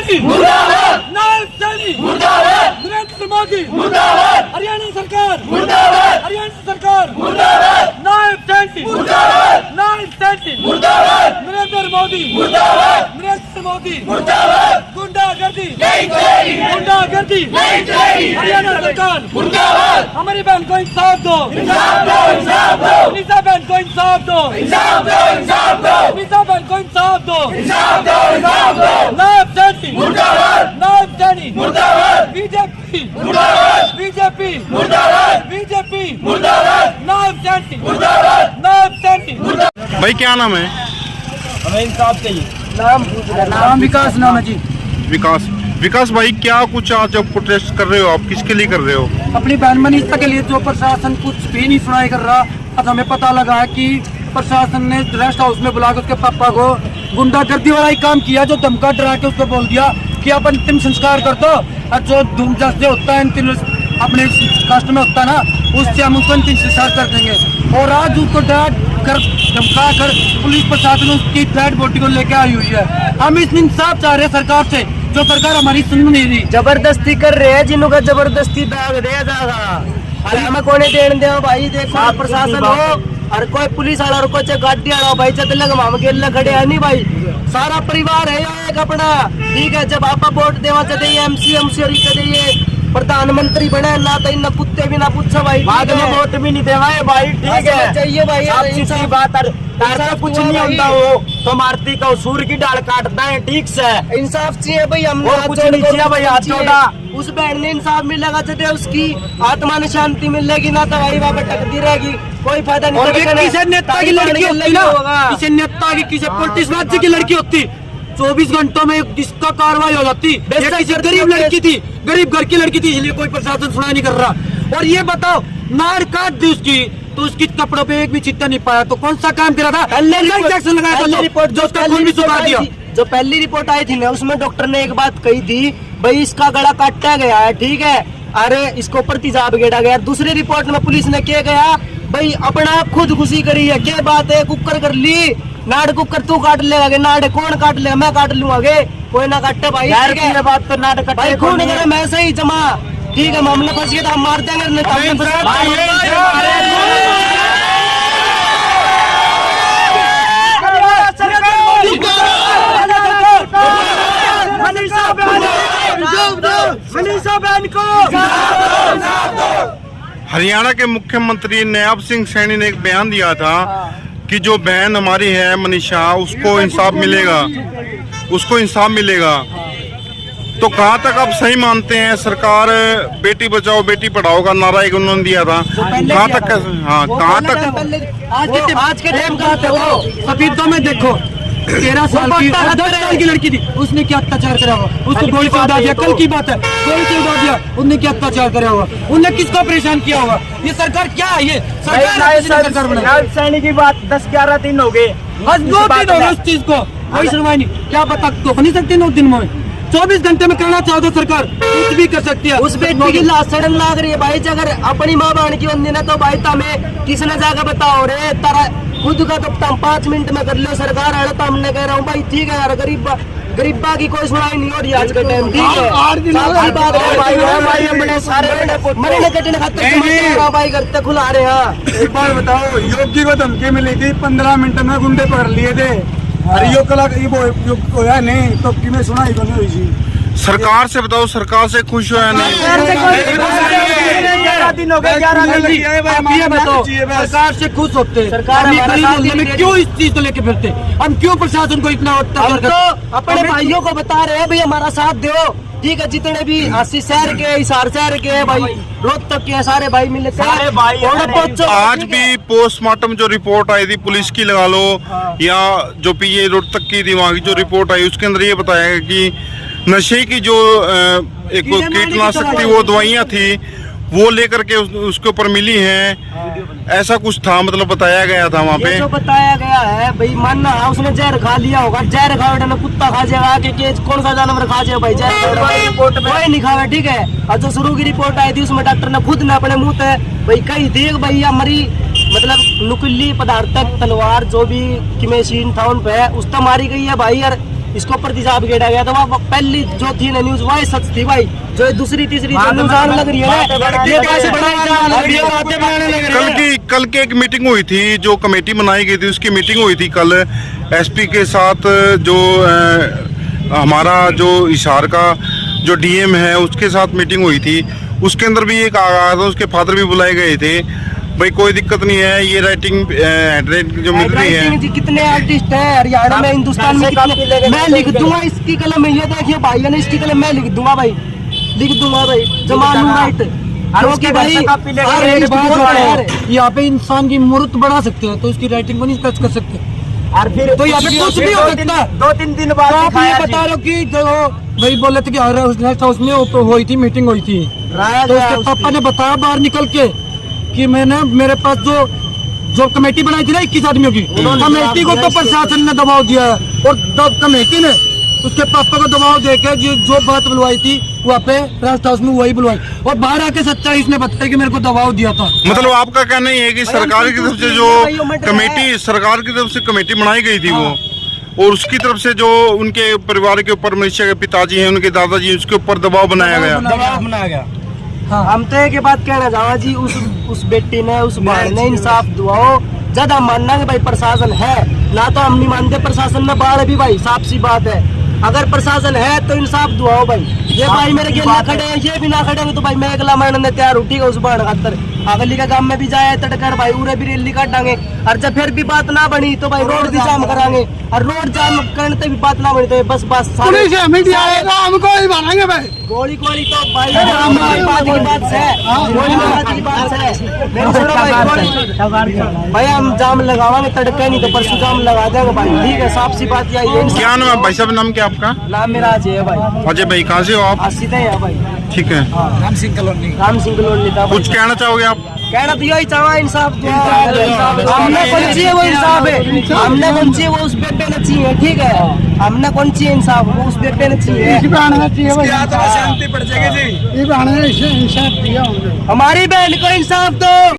सैनी मुर्दाबाद, नायब सैनी मुर्दाबाद, नरेंद्र मोदी मुर्दाबाद, हरियाणा सरकार मुर्दाबाद, हरियाणा सरकार मुर्दाबाद, नायब सैनी मुर्दाबाद, नायब सैनी मुर्दाबाद, नरेंद्र मोदी मुर्दाबाद, नरेंद्र मोदी मुर्दाबाद, गुंडागर्दी नहीं चलेगी, गुंडागर्दी नहीं चलेगी, हरियाणा सरकार मुर्दाबाद, हमारी बहन को इंसाफ दो, इंसाफ दो, इंसाफ दो, निशा बहन को इंसाफ दो, इंसाफ दो, इंसाफ दो, निशा बहन को इंसाफ दो, इंसाफ दो, इंसाफ दो, नायब सैनी मुर्दाबाद, नायब सैनी मुर्दाबाद, बीजेपी मुर्दाबाद, बीजेपी मुर्दाबाद, बीजेपी मुर्दाबाद, नायब सैनी मुर्दाबाद, नायब सैनी मुर्दाबाद। भाई क्या नाम है? हमें इंसाफ चाहिए। नाम विकास नाम है जी। विकास भाई, क्या कुछ आज जब प्रोटेस्ट कर रहे हो आप, किसके लिए कर रहे हो? अपनी बहन मनीषा के लिए। जो प्रशासन कुछ भी नहीं सुनाई कर रहा। आज हमें पता लगा है कि प्रशासन ने रेस्ट हाउस में बुला के उसके पापा को गुंडागर्दी वाला ही काम किया, जो धमका डरा के उसको बोल दिया कि आप अंतिम संस्कार कर दो, और जो धूमधाम से होता है अंतिम अपने कास्ट में होता है ना, उससे हम उसको अंतिम संस्कार कर देंगे। और आज उसको धमका कर पुलिस प्रशासन उसकी डेड बॉडी को लेके आई हुई है। हम इस इंसाफ चाह रहे हैं सरकार से, जो सरकार हमारी सुन नहीं रही। जबरदस्ती कर रहे हैं, जिन्हों का जबरदस्ती बैग दे जाएगा, हमें कोने देन दे भाई। देखो प्रशासन हो और कोई पुलिस वाला और कोई गाड़ी वाला भाई, चल लग माम के खड़े है नहीं भाई, सारा परिवार है एक अपना, ठीक है। जब आप वोट देवा चाहते एमसी और ये प्रधानमंत्री बने ना, तो इन कुत्ते भी ना पूछो भाई, बाद में वोट भी नहीं देवा है भाई, ठीक है। चाहिए भाई इंसाफ बात, कुछ नहीं होता हो तो मारती का सूर की डाल काटता है, ठीक से इंसाफ चाहिए भाई। हमने कुछ नहीं किया भाई, हाथ जोड़ा। उस बहन ने इंसाफ मिलेगा चाहते उसकी आत्मा ने शांति मिलेगी ना, तो भाई वहाँ भटकती रहेगी, कोई फायदा नहीं। किसी नेता की लड़की होती ना, किसी नेता की, किसी पॉलिटिशियन की लड़की होती, 24 घंटों में इसका कार्रवाई हो जाती। किसी गरीब लड़की थी, गरीब घर की लड़की थी, इसलिए कोई प्रशासन सुना नहीं कर रहा। और ये बताओ, मार काट दी उसकी, तो उसकी कपड़ों पे एक भी छिट्टा नहीं पाया, तो कौन सा काम करा था? इंजेक्शन लगाया था, रिपोर्ट जो उसका खून भी सुखा दिया। जो पहली रिपोर्ट आई थी ना, उसमें डॉक्टर ने एक बात कही थी, भाई इसका गला काटा गया है, ठीक है, अरे इसको ऊपर तेजाब गेड़ा गया। दूसरी रिपोर्ट में पुलिस ने क्या गया, भाई अपना खुद खुशी करी है, क्या बात है, कुकर कर ली, नाड़ कुकर तू काट लेगा, नाड़ कौन काट लेगा, मैं काट लूंगा, कोई ना काटे भाई, ठीक है। बात तो नाड़ कटे खून अगर मैं सही जमा, ठीक है, मामला फंस गया तो हम मार देंगे। हरियाणा के मुख्यमंत्री नायब सिंह सैनी ने एक बयान दिया था कि जो बहन हमारी है मनीषा, उसको इंसाफ मिलेगा, उसको इंसाफ मिलेगा। तो कहाँ तक आप सही मानते हैं? सरकार बेटी बचाओ बेटी पढ़ाओ का नारा एक उन्होंने दिया था, कहाँ तक? हाँ, कहाँ तक? आज के टाइम कहाँ थे वो? सफीदों में देखो, 13 साल की 10 साल की लड़की थी, उसने क्या अत्याचार करा हुआ, उसको गोली से उड़ा दिया। कल की बात है, गोली से उड़ा दिया, उनने क्या अत्याचार करा हुआ, उनने किसको परेशान किया हुआ? ये सरकार क्या है? ये सरकार सैनिक की बात 10-11 दिन हो गए, 2 दिन हो गए उस चीज को, कोई सुनवाई नहीं। क्या पता तो नहीं सकती 9 दिन में, 24 घंटे में करना चाहो तो सरकार कुछ भी कर सकती है। उस बेटी की लाश सड़न लाग रही है भाई, अगर अपनी माँ बहन की बंदी ना, तो भाई तमें किसने जाकर बताओ रे, तारा खुद का तो तुम 5 मिनट में कर लो, सरकार है तो हमने कह रहा हूँ भाई, ठीक है यार, गरीबा की कोई सुनाई नहीं हो रही आज के टाइम, ठीक है। मरने कटने खाते भाई करते खुला रहे हैं। एक बार बताओ, योगी को धमकी मिली थी, 15 मिनट में गुंडे पकड़ लिए थे, अरे यो कला होया नहीं तो कि सुनाई को नहीं हुई थी। सरकार से बताओ, सरकार से खुश हो या नहीं? 11 दिन हो गए, 11 दिन। ये बताओ, सरकार से खुश होते हैं, सरकार में क्यों इस चीज को लेके फिरते? हम क्यों प्रशासन को इतना तो अपने भाइयों को बता रहे हैं भाई हमारा साथ दो, ठीक है। जितने भी आशी शहर के, हिसार शहर के भाई, रोहतक के सारे भाई मिले थे भाई। आज भी पोस्टमार्टम जो रिपोर्ट आई थी पुलिस की लगा लो, या जो पीए रोहतक की थी वहाँ की जो रिपोर्ट आई, उसके अंदर ये बताया गया कि नशे की जो एक कीटनाशक थी, वो दवाइयाँ थी, वो लेकर के उसके ऊपर मिली हैं, ऐसा कुछ था, मतलब बताया गया था वहाँ पे। जो बताया गया है भाई, मानना उसने जहर खा लिया होगा, जहर खावे ना कुत्ता खा जाएगा, कि कौन सा जानवर खा जाएगा भाई, जहर कोई नहीं खावे, ठीक है। और जो शुरू की रिपोर्ट आई थी उसमें डॉक्टर ने खुद ने अपने मुंह से भाई कही थी भाई हमारी मतलब नुकीली पदार्थ तलवार जो भी मशीन था उन पे उस तो मारी गई है भाई, यार इसको ऊपर तेजाब गेड़ा गया, तो वहाँ पहली जो थी ना न्यूज वही सच थी भाई। जो दूसरी तीसरी जो न्यूज आने लग रही है ये कैसे कल की एक मीटिंग हुई थी, जो कमेटी बनाई गई थी उसकी मीटिंग हुई थी कल एसपी के साथ। जो हमारा जो हिसार का जो डीएम है उसके साथ मीटिंग हुई थी, उसके अंदर भी एक आया था, उसके फादर भी बुलाए गए थे। भाई कोई दिक्कत नहीं है, ये राइटिंग हैंडराइटिंग जो मिल रही है। कितने आर्टिस्ट हैं हरियाणा में, हिंदुस्तान में कितने, मैं लिख दूंगा इसकी कलम में, ये देखिए भाई ने इसकी कलम मैं लिख दूंगा भाई, लिख दूंगा भाई जमानू राइट। भाई यहाँ पे इंसान की मूर्त बना सकते हैं तो उसकी राइटिंग को नहीं टच कर सकते। और फिर तो यहाँ पे कुछ भी हो सकता है। 2-3 दिन बाद आप ये बता रहे हो कि जो भाई बोले थे कि रेस्ट हाउस में हुई थी, मीटिंग हुई थी, तो उसके पापा ने बताया बाहर निकल के कि मैंने मेरे पास जो कमेटी बनाई थी ना 21 आदमियों की, कमेटी को तो प्रशासन ने दबाव दिया है और कमेटी ने उसके पापा को दबाव देके जो बात बुलवाई थी वहाँ पे रेस्ट हाउस में वही बुलवाई, और बाहर आके सच्चाई इसने बताया कि मेरे को दबाव दिया था। मतलब आपका कहना ये है कि सरकार की तरफ से जो कमेटी, सरकार की तरफ से कमेटी बनाई गई थी वो, और उसकी तरफ से जो उनके परिवार के ऊपर मनीषा के पिताजी हैं, उनके दादाजी, उसके ऊपर दबाव बनाया गया। हाँ। हम तो एक बात कहना चाहूँगा जी, उस बेटी ने, उस भाई ने इंसाफ दुआओ। जब हम मानना कि भाई प्रशासन है ना, तो हम नहीं मानते प्रशासन में बाढ़ भी भाई, साफ सी बात है। अगर प्रशासन है तो इंसाफ दुआओ भाई। ये भाई मेरे खेल ना खड़े हैं, ये भी ना खड़े होंगे तो भाई मैं अगला मरने तैयार हूँ, ठीक है, उस बाढ़ खातर। अगली का गांव में भी जाए तड़कर भाई, उरे भी रैली काटांगे, और जब फिर भी बात ना बनी तो भाई रोड भी जाम करांगे, और रोड जाम करने तक भी बात ना बनी तो बस पुलिस है, मीडिया आएगा, हमको ही मारेंगे भाई। गोली तो भाई बात की बात है, गोली बात की बात है। मेरी सुनो भाई, भाई हम जाम लगावांगे तड़के, नहीं तो परसों जाम लगा देंगे भाई, ठीक है, साफ सी बात यही है। क्या नाम है भाई साहब? नाम क्या आपका? नाम मेरा अजय है भाई। अजय भाई, कहाँ से हो आप? सीधे है भाई। ठीक है, राम सिंह कॉलोनी था। कुछ कहना चाहोगे आप? कहना तो यही चाहा, इंसाफ हमने कौन चाहिए वो इंसाफ है, हमने कौन चाहिए वो उस बेटे ने चाहिए, ठीक है, हमने कौन चाहिए इंसाफ वो उस बेटे ने चाहिए। शांति पड़ जाएगी जी, इंसाफ दिया हमारी बहन को इंसाफ दो।